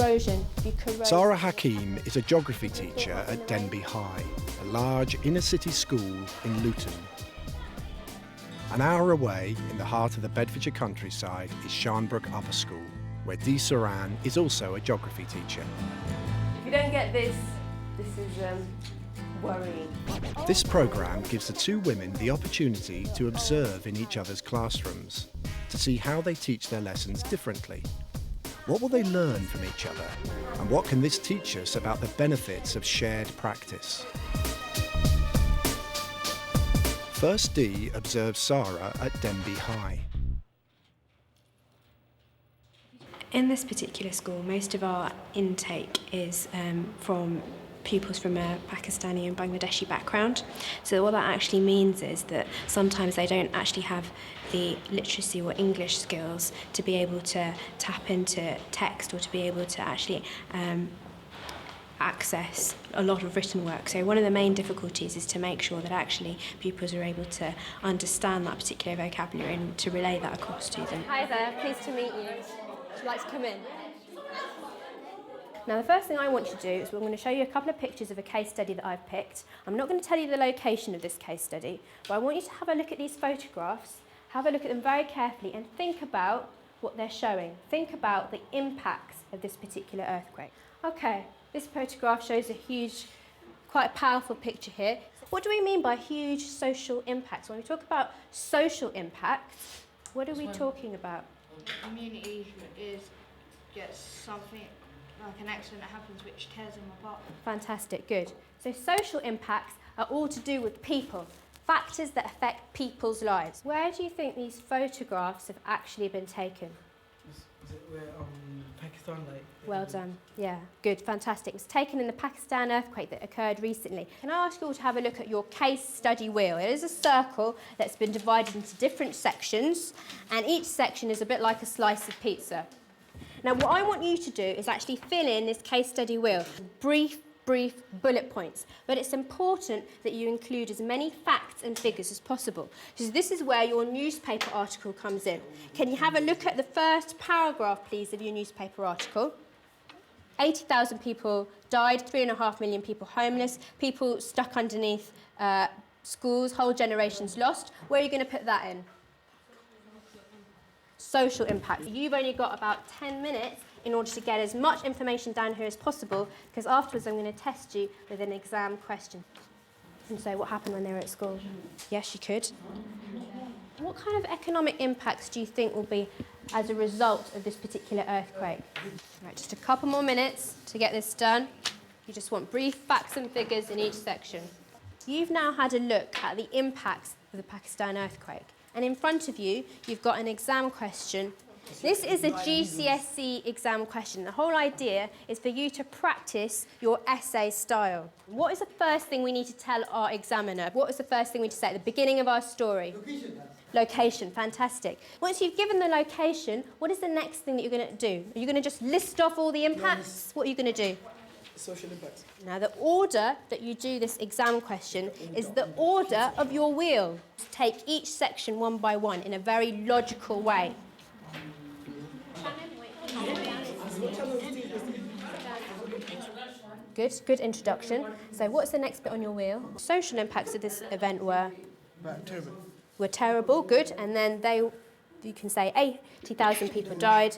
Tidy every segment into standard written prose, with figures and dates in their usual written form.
erosion, be corrosive. Sarah Hakim is a geography teacher at Denby High, a large inner-city school in Luton. An hour away, in the heart of the Bedfordshire countryside, is Sharnbrook Upper School, where Dee Saran is also a geography teacher. If you don't get this, this is worrying. This programme gives the two women the opportunity to observe in each other's classrooms, to see how they teach their lessons differently. What will they learn from each other? And what can this teach us about the benefits of shared practice? First, Dee observes Sarah at Denby High. In this particular school, most of our intake is from pupils from a Pakistani and Bangladeshi background. So what that actually means is that sometimes they don't actually have the literacy or English skills to be able to tap into text or to be able to actually access a lot of written work. So one of the main difficulties is to make sure that actually pupils are able to understand that particular vocabulary and to relay that across to them. Hi there, pleased to meet you. Would you like to come in? Now the first thing I want you to do is we're going to show you a couple of pictures of a case study that I've picked. I'm not going to tell you the location of this case study, but I want you to have a look at these photographs, have a look at them very carefully and think about what they're showing. Think about the impacts of this particular earthquake. Okay, this photograph shows a huge, quite a powerful picture here. What do we mean by huge social impacts? When we talk about social impacts, what are we talking about? Community gets something like an accident that happens which tears them apart. Fantastic, good. So social impacts are all to do with people, factors that affect people's lives. Where do you think these photographs have actually been taken? Is it where Pakistan, like? Well done. Yeah, good, fantastic. It was taken in the Pakistan earthquake that occurred recently. Can I ask you all to have a look at your case study wheel? It is a circle that's been divided into different sections, and each section is a bit like a slice of pizza. Now, what I want you to do is actually fill in this case study wheel. Brief bullet points. But it's important that you include as many facts and figures as possible. So this is where your newspaper article comes in. Can you have a look at the first paragraph, please, of your newspaper article? 80,000 people died, 3.5 million people homeless, people stuck underneath schools, whole generations lost. Where are you going to put that in? Social impact. You've only got about 10 minutes in order to get as much information down here as possible, because afterwards I'm going to test you with an exam question. And so what happened when they were at school? Yes, you could. What kind of economic impacts do you think will be as a result of this particular earthquake? Right, just a couple more minutes to get this done. You just want brief facts and figures in each section. You've now had a look at the impacts of the Pakistan earthquake. And in front of you, you've got an exam question. This is a GCSE exam question. The whole idea is for you to practice your essay style. What is the first thing we need to tell our examiner? What is the first thing we need to say at the beginning of our story? Location. Location, fantastic. Once you've given the location, what is the next thing that you're going to do? Are you going to just list off all the impacts? What are you going to do? Social impacts. Now, the order that you do this exam question is the order of your wheel. Take each section one by one in a very logical way. Good introduction. So what's the next bit on your wheel? Social impacts of this event were terrible, good, and then you can say 80,000 people died.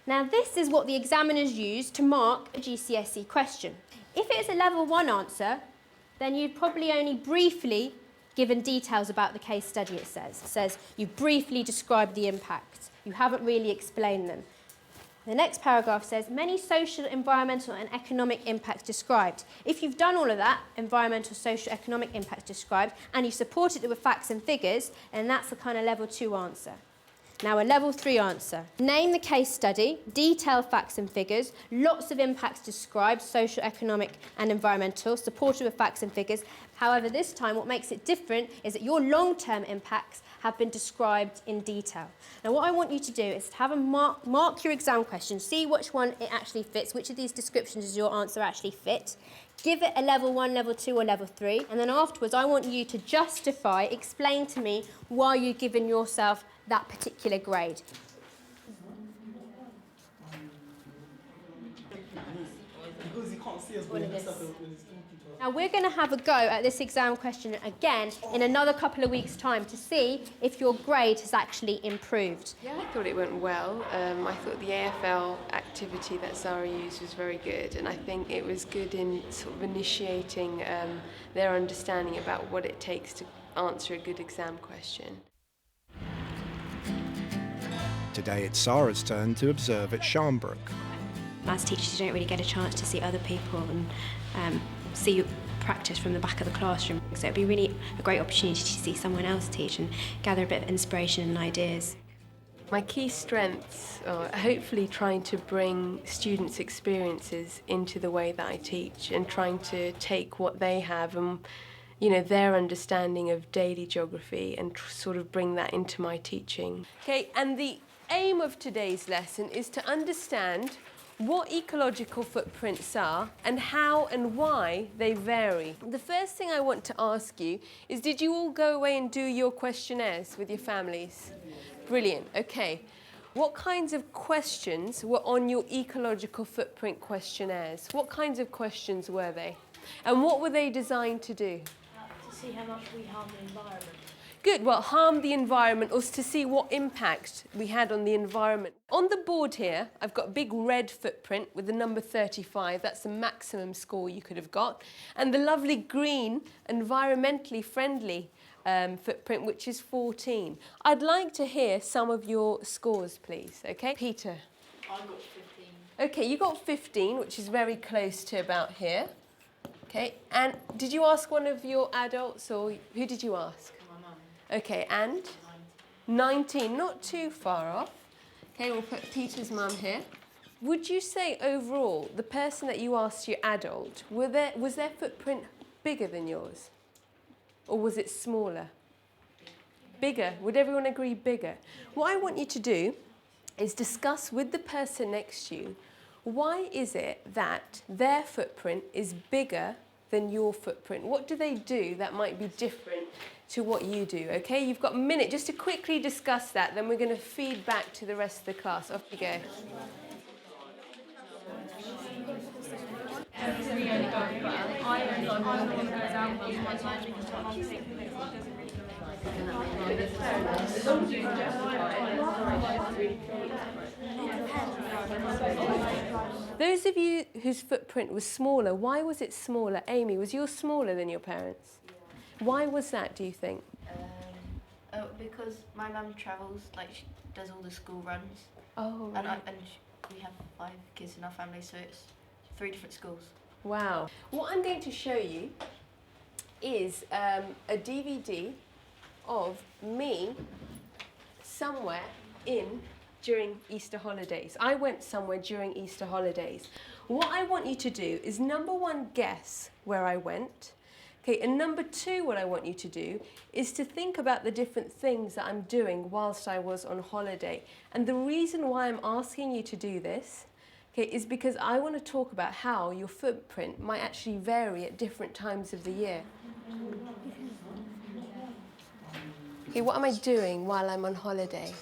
Now this is what the examiners use to mark a GCSE question. If it is a level 1 answer, then you've probably only briefly given details about the case study, it says. It says you briefly described the impacts. You haven't really explained them. The next paragraph says, many social, environmental and economic impacts described. If you've done all of that, environmental, social, economic impacts described, and you've supported it with facts and figures, then that's a kind of level 2 answer. Now a level 3 answer. Name the case study, detail facts and figures, lots of impacts described, social, economic and environmental, supported with facts and figures. However, this time what makes it different is that your long-term impacts have been described in detail. Now what I want you to do is to have a mark your exam question, see which one it actually fits, which of these descriptions does your answer actually fit. Give it a level 1, level 2 or level 3, and then afterwards I want you to justify, explain to me why you've given yourself that particular grade. can't see us, but he looks at when he's talking to us. Now we're going to have a go at this exam question again in another couple of weeks' time to see if your grade has actually improved. Yeah, I thought it went well. I thought the AFL activity that Zara used was very good, and I think it was good in sort of initiating their understanding about what it takes to answer a good exam question. Today it's Sarah's turn to observe at Sharnbrook. As teachers, you don't really get a chance to see other people and see practice from the back of the classroom. So it'd be really a great opportunity to see someone else teach and gather a bit of inspiration and ideas. My key strengths are hopefully trying to bring students' experiences into the way that I teach and trying to take what they have and their understanding of daily geography and sort of bring that into my teaching. Okay, and the aim of today's lesson is to understand what ecological footprints are and how and why they vary. The first thing I want to ask you is, did you all go away and do your questionnaires with your families? Brilliant, okay. What kinds of questions were on your ecological footprint questionnaires? What kinds of questions were they? And what were they designed to do? To see how much we harm the environment. Good, well, harm the environment, or to see what impact we had on the environment. On the board here, I've got a big red footprint with the number 35. That's the maximum score you could have got. And the lovely green, environmentally friendly footprint, which is 14. I'd like to hear some of your scores, please, okay? Peter? I got 15. Okay, you got 15, which is very close to about here. Okay, and did you ask one of your adults, or who did you ask? My mum. Okay, and? 19, not too far off. Okay, we'll put Peter's mum here. Would you say overall, the person that you asked, your adult, was their footprint bigger than yours? Or was it smaller? Bigger. Would everyone agree bigger? What I want you to do is discuss with the person next to you, why is it that their footprint is bigger than your footprint? What do they do that might be different to what you do? Okay, you've got a minute just to quickly discuss that, then we're going to feed back to the rest of the class. Off you go. Those of you whose footprint was smaller, why was it smaller? Amy, was yours smaller than your parents? Why was that, do you think? Because my mum travels, like she does all the school runs. Oh, right. We have 5 kids in our family, so it's 3 different schools. Wow. What I'm going to show you is a DVD of me somewhere during Easter holidays. I went somewhere during Easter holidays. What I want you to do is, number 1, guess where I went. Okay, and number 2, what I want you to do is to think about the different things that I'm doing whilst I was on holiday. And the reason why I'm asking you to do this, okay, is because I want to talk about how your footprint might actually vary at different times of the year. Okay, what am I doing while I'm on holiday?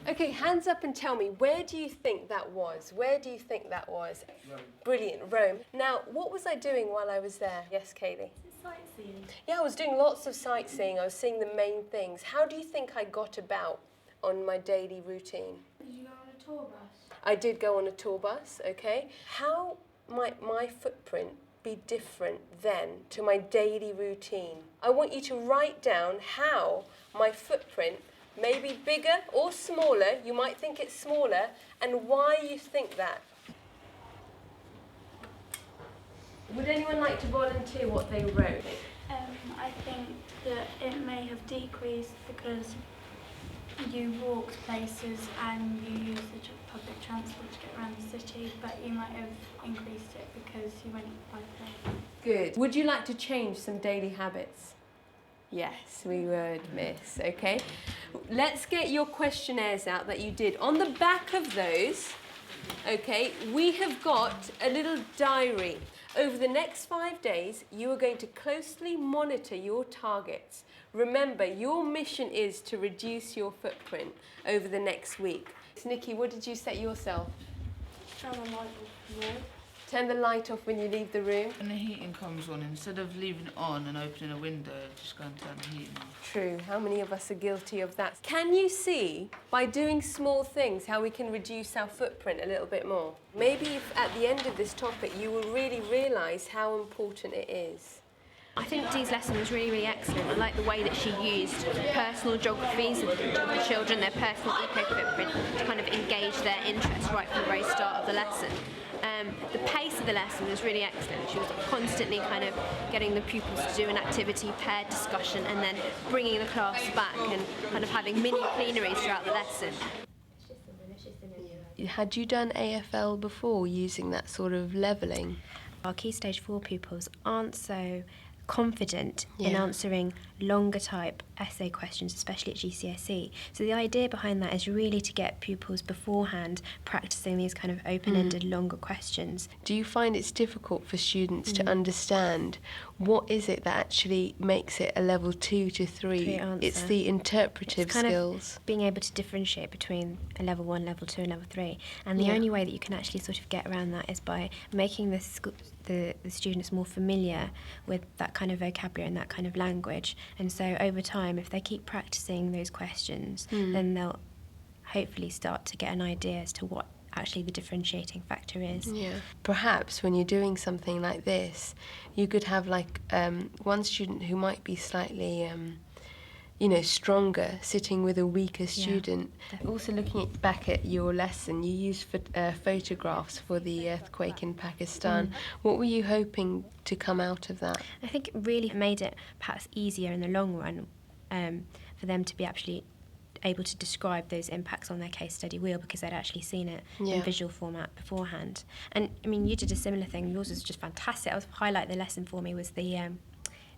Okay, hands up and tell me, where do you think that was? Where do you think that was? Rome. Brilliant, Rome. Now, what was I doing while I was there? Yes, Kaylee? Sightseeing. Yeah, I was doing lots of sightseeing. I was seeing the main things. How do you think I got about on my daily routine? Did you go on a tour bus? I did go on a tour bus, okay. How might my footprint be different then to my daily routine? I want you to write down how my footprint may be bigger or smaller, you might think it's smaller, and why you think that. Would anyone like to volunteer what they wrote? I think that it may have decreased because you walked places and you used the public transport to get around the city, but you might have increased it because you went by plane. Good. Would you like to change some daily habits? Yes, we would, miss, okay? Let's get your questionnaires out that you did. On the back of those, okay, we have got a little diary. Over the next 5 days, you are going to closely monitor your targets. Remember, your mission is to reduce your footprint over the next week. Nikki, what did you set yourself? turn the light off more. Turn the light off when you leave the room. When the heating comes on, instead of leaving it on and opening a window, just go and turn the heating off. True. How many of us are guilty of that? Can you see, by doing small things, how we can reduce our footprint a little bit more? Maybe if at the end of this topic you will really realise how important it is. I think Dee's lesson was really, really excellent. I like the way that she used personal geographies of the children, their personal eco-footprint, to kind of engage their interest right from the very start of the lesson. The pace of the lesson was really excellent. She was constantly kind of getting the pupils to do an activity, paired discussion, and then bringing the class back and kind of having mini plenaries throughout the lesson. Had you done AFL before using that sort of levelling? Our Key Stage 4 pupils aren't so confident in answering longer type essay questions, especially at GCSE. So the idea behind that is really to get pupils beforehand practicing these kind of open-ended longer questions. Do you find it's difficult for students to understand what is it that actually makes it a level 2 to 3? It's the interpretive skills. Being able to differentiate between a level 1, level 2 and level 3. And the only way that you can actually sort of get around that is by making the students more familiar with that kind of vocabulary and that kind of language. And so over time, if they keep practicing those questions, then they'll hopefully start to get an idea as to what actually the differentiating factor is. Yeah. Perhaps when you're doing something like this, you could have like one student who might be slightly stronger, sitting with a weaker student. Also looking back at your lesson, you used photographs for the earthquake in Pakistan. What were you hoping to come out of that? I think it really made it perhaps easier in the long run for them to be actually able to describe those impacts on their case study wheel because they'd actually seen it in visual format beforehand. And I mean, you did a similar thing. Yours was just fantastic. Highlight the lesson for me was the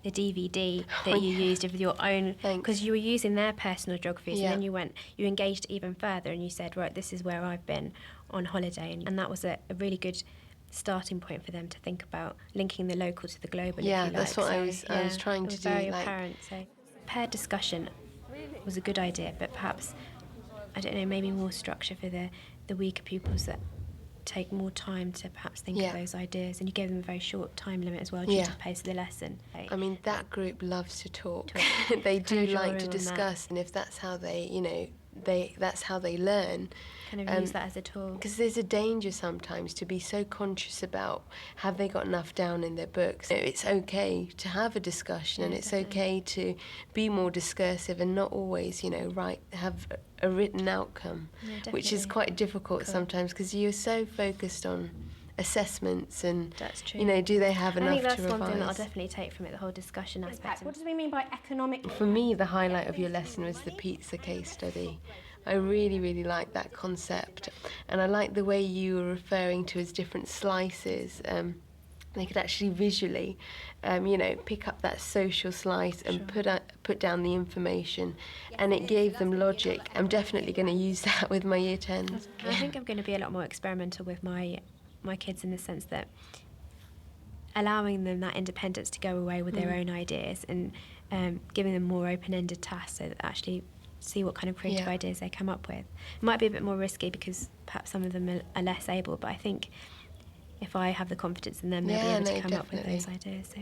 DVD that you used of your own, because you were using their personal geographies, and then you engaged even further, and you said, right, this is where I've been on holiday, and that was a really good starting point for them to think about linking the local to the global. Yeah, that's what I was trying to do. Very apparent. So paired discussion was a good idea, but perhaps, I don't know, maybe more structure for the weaker pupils that take more time to perhaps think of those ideas, and you gave them a very short time limit as well due to the pace of the lesson. I mean, that group loves to talk. They do like to discuss, and if that's how they, that's how they learn. Kind of use that as a tool. Because there's a danger sometimes to be so conscious about have they got enough down in their books. It's okay to have a discussion, and it's okay to be more discursive and not always, have a written outcome, which is quite difficult sometimes because you're so focused on assessments and, do they have enough to revise? I think that's one thing that I'll definitely take from it, the whole discussion aspect. What do we mean by economic? For me, the highlight of your lesson was the pizza case study. I really, really like that concept, and I like the way you were referring to as different slices. They could actually visually, pick up that social slice and put down the information, and it gave them logic. I'm definitely going to use that with my year 10s. I think I'm going to be a lot more experimental with my kids in the sense that allowing them that independence to go away with their own ideas and giving them more open-ended tasks so that actually see what kind of creative ideas they come up with. It might be a bit more risky because perhaps some of them are less able, but I think if I have the confidence in them, they'll be able to come up with those ideas. So